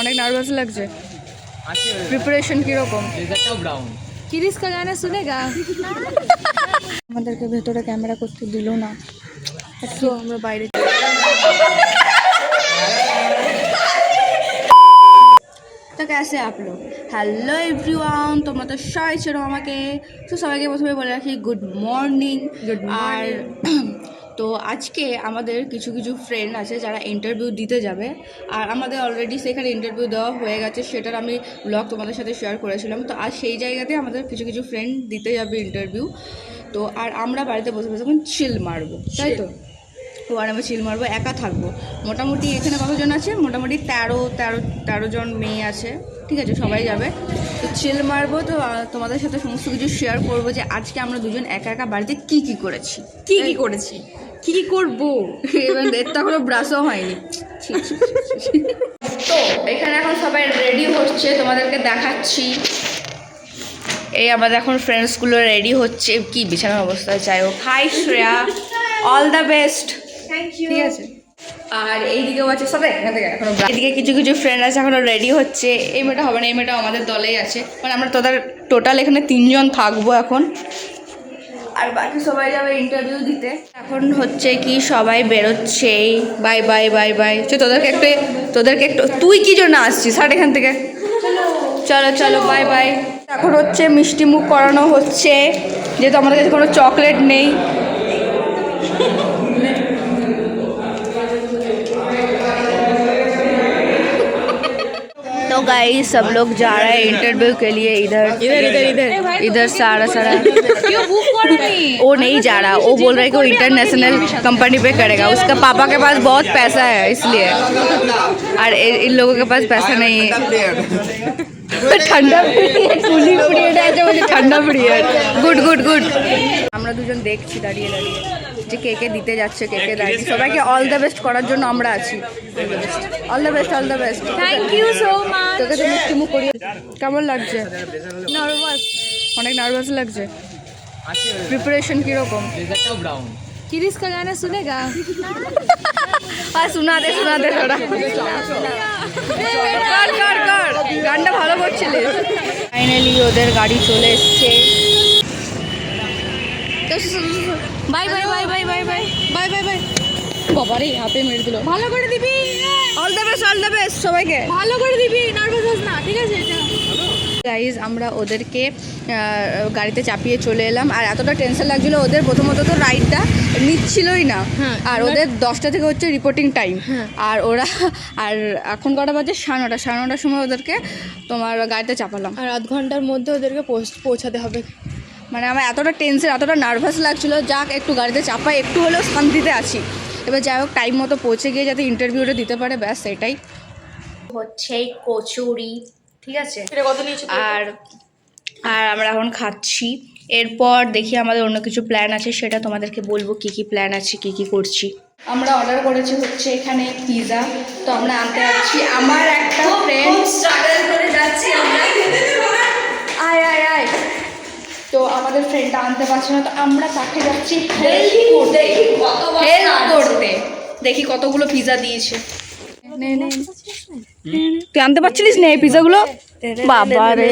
অনেক নার্ভাস লাগছে। প্রিপারেশন কিরকম? किरिस का गाना सुनेगा? আমাদেরকে ভেতরে ক্যামেরা করতে দিল না, तो আমরা বাইরে। তো कैसे आप लोग? হ্যালো এভরিওয়ান, তোমরা তো সবাই চেনো আমাকে। তো সবাইকে প্রথমে বলে রাখি গুড মর্নিং। আর তো আজকে আমাদের কিছু কিছু ফ্রেন্ড আছে যারা ইন্টারভিউ দিতে যাবে, আর আমাদের অলরেডি সেখানে ইন্টারভিউ দেওয়া হয়ে গেছে, সেটার আমি ব্লগ তোমাদের সাথে শেয়ার করেছিলাম। তো আজ সেই জায়গাতে আমাদের কিছু কিছু ফ্রেন্ড দিতে যাবে ইন্টারভিউ। তো আর আমরা বাড়িতে বসে বসে এখন চিল মারবো, তাই তো? তো আর আমি চিল মারবো, একা থাকবো। মোটামুটি এখানে কতজন আছে? মোটামুটি 13 জন মেয়ে আছে, ঠিক আছে, সবাই যাবে। তো চিল মারবো, তো তোমাদের সাথে সমস্ত কিছু শেয়ার করবো যে আজকে আমরা দুজন একা একা বাড়িতে কী কী করেছি, কি কি করেছি, কি কি করবো। এবার এর তো এখনো ব্রাশও হয়নি। তো এখানে এখন সবাই রেডি হচ্ছে, তোমাদেরকে দেখাচ্ছি। এই আমাদের এখন ফ্রেন্ডসগুলো রেডি হচ্ছে, কি বিছানার অবস্থায় চাই হোক। Hi Shreya, all the best. ঠিক আছে। আর এইদিকেও আছে সবাই, এখান থেকে এখনো এদিকে কিছু কিছু ফ্রেন্ড আছে এখনো রেডি হচ্ছে। এই মেয়েটা হবে না, এই মেয়েটাও আমাদের দলেই আছে। মানে আমরা টোটাল এখানে 3 জন থাকবো এখন, আর বাকি সবাই যাবে ইন্টারভিউ দিতে। এখন হচ্ছে কি সবাই বেরোচ্ছে, বাই বাই বাই বাই। তোদেরকে একটু তুই কি জন্য আসছিস? হাট এখান থেকে, চলো চলো বাই বাই। এখন হচ্ছে মিষ্টি মুখ করানো হচ্ছে, যেহেতু আমাদের কাছে কোনো চকলেট নেই। तो गाइस सब लोग जा रहे हैं इंटरव्यू के लिए। इधर सारा क्यों बुक करो नहीं? वो नहीं जा रहा, वो बोल रहा है कि वो इंटरनेशनल कंपनी पे करेगा। उसका पापा के पास बहुत पैसा है इसलिए, और इन लोगों के पास पैसा नहीं है। ঠান্ডা পিরিয়ড আছে বলে ঠান্ডা পিরিয়ড। Good good good. আমরা দুজন দেখছি দাঁড়িয়ে দাঁড়িয়ে যে কে কে দিতে যাচ্ছে, কে কে দাঁড়িয়ে। সবাইকে অল দ্য বেস্ট করার জন্য আমরা আছি। All the best, all the best. Thank you so much. তোকে তো মিষ্টি মুখ করিয়ে। কেমন লাগছে? নার্ভাস, অনেক নার্ভাস লাগছে। প্রিপারেশন কিরকম? किरिस का गाना सुनेगा? আর শোনা দে তোরা। কর গানটা ভালো করছিলিস। ফাইনালি ওদের গাড়ি চলে এসছে। Bye bye bye bye bye bye bye bye bye. বাবারে হাতে মেরে দিল। ভালো করে দিবি, অল দ্য বেস্ট সবাইকে। ভালো করে দিবি, নার্ভাস হোস না, ঠিক আছে? গাইজ আমরা ওদেরকে গাড়িতে চাপিয়ে চলে এলাম, আর এতটা টেনশন লাগছিল ওদের। প্রথমত তো রাইডটা নিচ্ছিলই না, আর ওদের 10টা থেকে হচ্ছে রিপোর্টিং টাইম। আর ওরা এখন কটা বাজে? 9:30 সময় ওদেরকে তোমার গাড়িতে চাপালাম, আর আধ ঘন্টার মধ্যে ওদেরকে পৌঁছাতে হবে। মানে আমার এতটা টেনশন, এতটা নার্ভাস লাগছিল, যাক একটু গাড়িতে চাপাই, একটু হলেও শান্তিতে আছি। এবার যাই হোক, টাইম মতো পৌঁছে গিয়ে যাতে ইন্টারভিউটা দিতে পারে, ব্যাস সেটাই হচ্ছে। কচুরি, ঠিক আছে, আর আমরা এখন খাচ্ছি। এরপর দেখি আমাদের অন্য কিছু প্ল্যান আছে, সেটা তোমাদেরকে বলবো কি কি প্ল্যান আছে, কি কি করছি। আমরা অর্ডার করেছি হচ্ছে এখানে পিৎজা, তো আমরা আনতে যাচ্ছি। আমার একটা ফ্রেন্ড স্ট্রাগল করে যাচ্ছি আমরা, আয় আয় আয়। তো আমাদের ফ্রেন্ডটা আনতে পারছে না, তো আমরা তাকে যাচ্ছি হেল্প করতে। দেখি কতগুলো পিৎজা দিয়েছে। তুই আনতে পারছিলিস না এই পিৎজাগুলো? বাবা রে।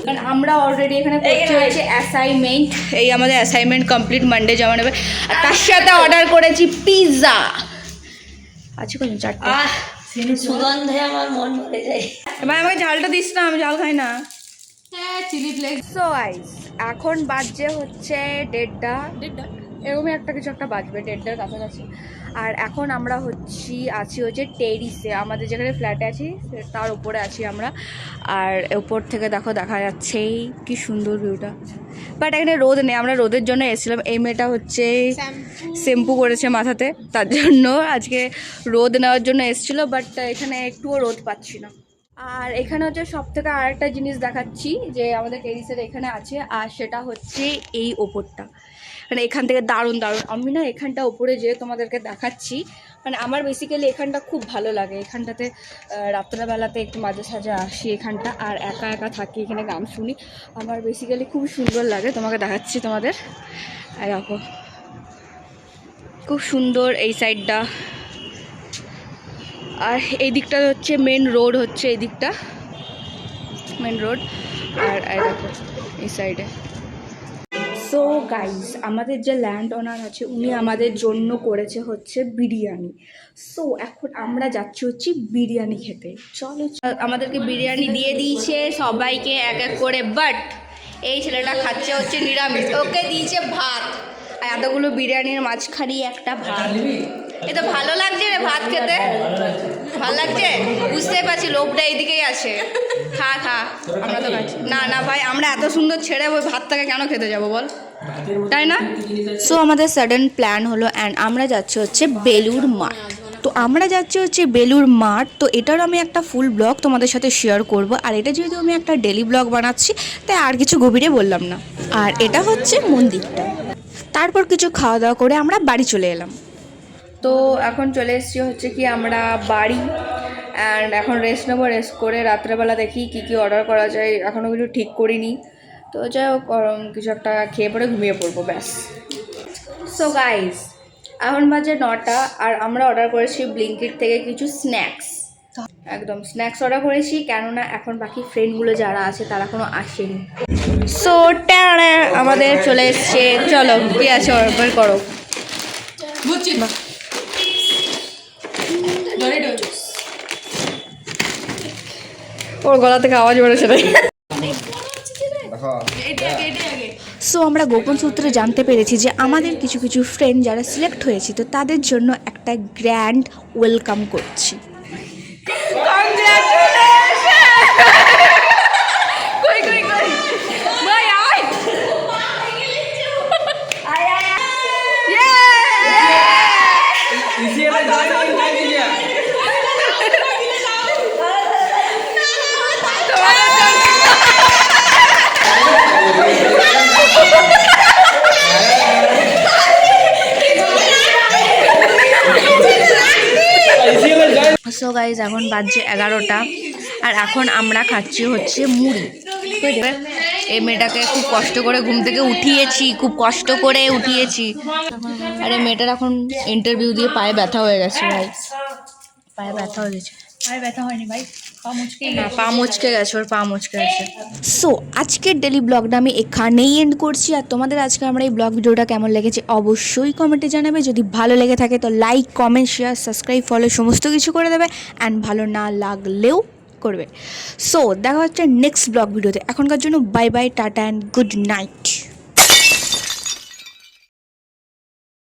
কারণ আমরা অলরেডি এখানে করতে হয়েছে অ্যাসাইনমেন্ট। এই আমাদের অ্যাসাইনমেন্ট কমপ্লিট, মানডে জমা নেবে। আর তার সাথে অর্ডার করেছি পিৎজা। আছে কত? 4টা। সুগন্ধে আমার মন ভরে যায়। ভাই আমাকে ঝালটা দিস না, আমি ঝাল খাই না। হ্যাঁ, চিলি ফ্লেক্স। সো গাইস এখন বাজছে হচ্ছে 1:30, এরকমই কিছু একটা বাজবে, 1:30 কাছাকাছি। আর এখন আমরা আছি হচ্ছে টেরিসে, আমাদের যেখানে ফ্ল্যাটে আছি তার উপরে আছি আমরা। আর উপর থেকে দেখা যাচ্ছে কি সুন্দর ভিউটা, বাট এখানে রোদ নেই, আমরা রোদের জন্য এসেছিলাম। এই মেয়েটা হচ্ছে শ্যাম্পু করেছে মাথাতে, তার জন্য আজকে রোদ নেওয়ার জন্য এসেছিলো, বাট এখানে একটুও রোদ পাচ্ছি না। আর এখানে হচ্ছে সব থেকে আরেকটা জিনিস দেখাচ্ছি যে আমাদের টেরিসের এখানে আছে, আর সেটা হচ্ছে এই ওপরটা। মানে এখান থেকে দারুণ আমি না এখানটা ওপরে যেয়ে তোমাদেরকে দেখাচ্ছি। মানে আমার বেসিক্যালি এখানটা খুব ভালো লাগে। এখানটাতে রাত্রেবেলাতে একটু মাঝে সাঝে আসি এখানটা, আর একা একা থাকি এখানে, গান শুনি। আমার বেসিক্যালি খুব সুন্দর লাগে, তোমাকে দেখাচ্ছি। তোমাদের দেখো খুব সুন্দর এই সাইডটা, আর এই দিকটা হচ্ছে মেন রোড, হচ্ছে এই দিকটা মেন রোড। আর এই দেখো এই সাইডে। সো গাইস, আমাদের যে ল্যান্ড ওনার আছে উনি আমাদের জন্য করেছে হচ্ছে বিরিয়ানি। সো এখন আমরা যাচ্ছি হচ্ছে বিরিয়ানি খেতে। চলো, আমাদেরকে বিরিয়ানি দিয়ে দিয়েছে সবাইকে এক এক করে, বাট এই ছেলেটা খাচ্ছে হচ্ছে নিরামিষ, ওকে দিয়েছে ভাত। আর এতগুলো বিরিয়ানির মাঝখানে একটা ভাত। এটা ভালো লাগছে রে ভাত খেতে? ভালো লাগছে? বুঝতেই পারছি লোভটা এইদিকেই আছে। খা খা, আমরা তো খাচ্ছি না। না ভাই, আমরা এত সুন্দর ছেড়ে ওই ভাতটাকে কেন খেতে যাবো বল, তাই না? সো আমাদের সাডেন প্ল্যান হলো অ্যান্ড আমরা যাচ্ছি হচ্ছে বেলুর মাঠ। তো আমরা যাচ্ছি হচ্ছে বেলুর মাঠ। তো এটার আমি একটা ফুল ব্লগ তোমাদের সাথে শেয়ার করব। আর এটা যেহেতু আমি একটা ডেলি ব্লগ বানাচ্ছি, তাই আর কিছু গভীরে বললাম না। আর এটা হচ্ছে মন্দিরটা। তারপর কিছু খাওয়া দাওয়া করে আমরা বাড়ি চলে এলাম। তো এখন চলে এসেছি হচ্ছে কি আমরা বাড়ি, অ্যান্ড এখন রেস্ট নেবো। রেস্ট করে রাত্রেবেলা দেখি কী কী অর্ডার করা যায়, এখনও কিছু ঠিক করিনি। তো যাই হোক, কিছু একটা খেয়ে পরে ঘুমিয়ে পড়বো, ব্যাস। সো গাইস, এখন বাজে 9টা, আর আমরা অর্ডার করেছি ব্লিঙ্কিট থেকে কিছু স্ন্যাক্স। একদম স্ন্যাক্স অর্ডার করেছি, কেননা এখন বাকি ফ্রেন্ডগুলো যারা আছে তারা এখনো আসেনি। সো আমাদের চলে এসছে। চলো, কি আছে অর্ডার করো। বুঝছি না ওর গলা থেকে আওয়াজ বেরোচ্ছে তাই। সো আমরা গোপন সূত্রে জানতে পেরেছি যে আমাদের কিছু কিছু ফ্রেন্ড যারা সিলেক্ট হয়েছে, তো তাদের জন্য একটা গ্র্যান্ড ওয়েলকাম করছি। সো গাইজ, এখন বাজছে 11টা, আর এখন আমরা খাচ্ছি হচ্ছে মুড়ি। এই মেয়েটাকে খুব কষ্ট করে ঘুম থেকে উঠিয়েছি, খুব কষ্ট করে উঠিয়েছি। আর এই মেয়েটার এখন ইন্টারভিউ দিয়ে পায়ে ব্যথা হয়ে গেছে ভাই, পায়ে ব্যথা হয়ে গেছে। পায়ে ব্যথা হয়নি ভাই, পা মুচকে গেছে, ওর পা মুচকে গেছে। সো আজকের ডেলি ব্লগটা আমি এখানেই এন্ড করছি। আর তোমাদের আজকে আমার এই ব্লগ ভিডিওটা কেমন লেগেছে অবশ্যই কমেন্টে জানাবে। যদি ভালো লেগে থাকে তো like, comment, share, subscribe, follow সমস্ত কিছু করে দেবে। অ্যান্ড ভালো না লাগলেও করবে। সো দেখা হচ্ছে নেক্সট ব্লগ ভিডিওতে। এখনকার জন্য bye bye, tata and good night.